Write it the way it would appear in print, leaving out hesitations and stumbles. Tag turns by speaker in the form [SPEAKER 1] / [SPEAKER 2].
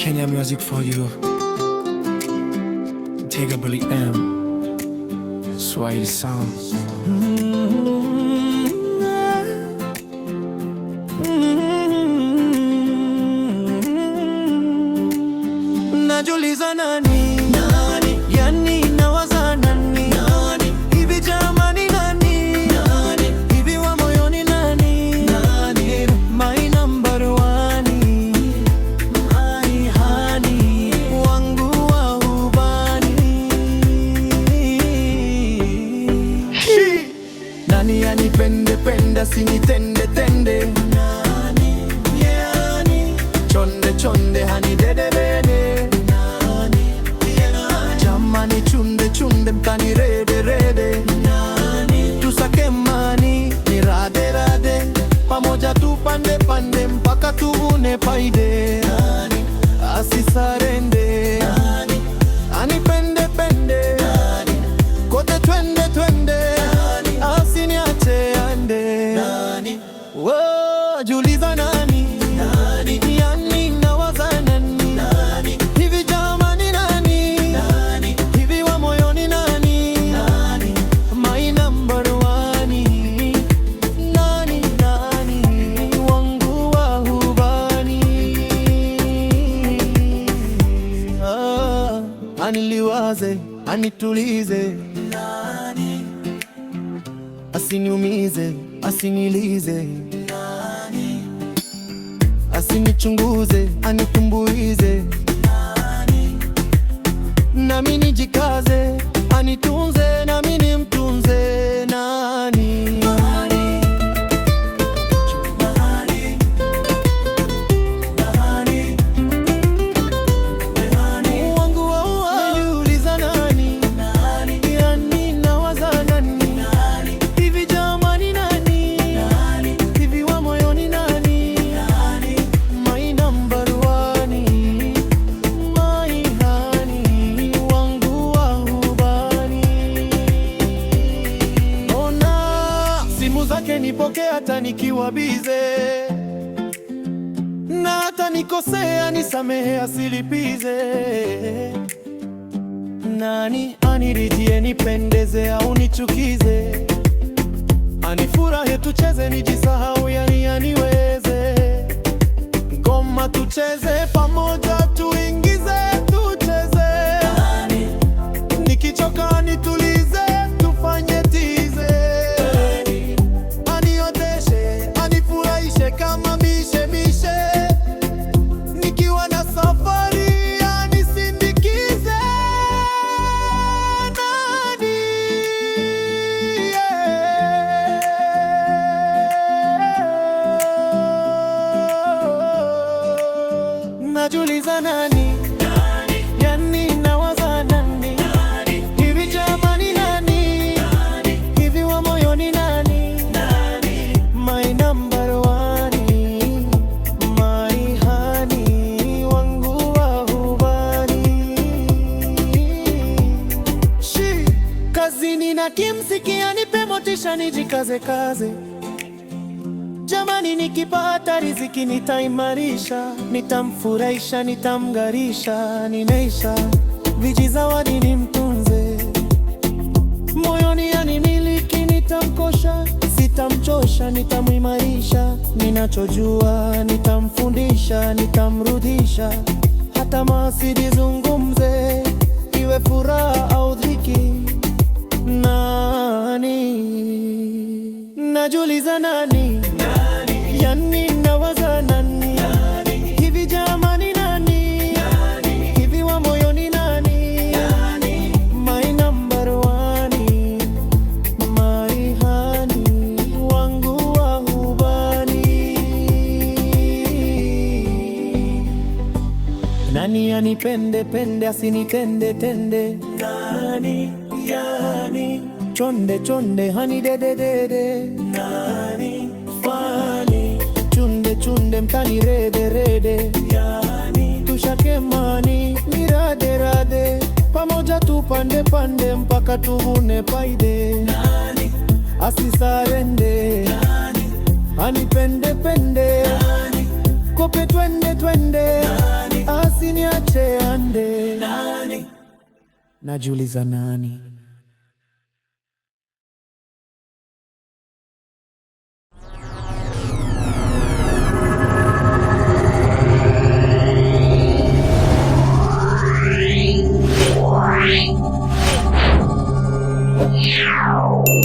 [SPEAKER 1] Kenya music for you. Tega Billy M. Swahili sound. Najuliza nani? Nani? Yani nawaza nani? Nani? Hivi jamani nani? Nani? Hivi wa moyoni nani? Nani? My number one, my honey, wangu wa ubani. Nani anipende penda sinitende tende? Nani? Yani chonde chonde hani dede dede. Jamani chunde chunde mtani rede rede. Tusake mani ni rade rade, pamoja tupande pande mpaka tuvune paide. Asisarende anipende pende, kote twende twende, asiniache ande. Wo juliza nani? Yani nawaza nani? Hivi jamani nani? Hivi wa moyoni nani? My number one, nani nani, wangu wa ubani. Aniliwaze, anitulize, asiniumize, asinilize, asinichunguze, anitumbuize, nami nijikaze, anitunze, nami nimtunze. Nani? Wangu wa ubani. Najiuliza nani? Yani nawaza nani? Hivi jamani nani? Hivi wa moyoni nani? My number one, my honey, wangu wa ubani. Ona simu zake nipokea hata nikiwa bize, na hata nikosea nisamehe asilipize. Nani aniridhie nipendeze au nichukize, anifurahe tucheze nijisahau yani aniweze. Ngoma tucheze pamoja tuingize tucheze, nikichoka anitulize tufanye tize. Anioteshe anifurahishe kama mishe mishe, nikiwa na safari anisindikize. Nani? Najuliza nani? Yani nawaza nani? Hivi jamani nani? Hivi wa moyoni nani? My number one, my honey, wangu wa ubani. Kazini na kimsikia nipe motisha nijikaze kaze. Jamani nikipata riziki nitaimarisha, nitamfurahisha, nitamgarisha, nimeisha vijizawadi nimtunze, moyoni yanimiliki nitamkosha, sitamchosha, nitamuimarisha, ninachojua nitamfundisha, nitamrudisha, hata masidi zungumze, iwe furaha au dhiki. Nani? Najuliza nani? Yani nawaza nani? Hivi jamani nani? Hivi wa moyoni nani? My number one, my honey, wangu wa ubani. Nani anipende pende asinitende tende? Nani? Yani chonde chonde hani dede dede. Nani? Fani chunde chunde mtani rede rede. Tushake mani mirade rade, pamoja tupande pande mpaka tuvune paide. Asisarende anipende pende, kope twende twende, asini najiuliza nani?
[SPEAKER 2] Meow.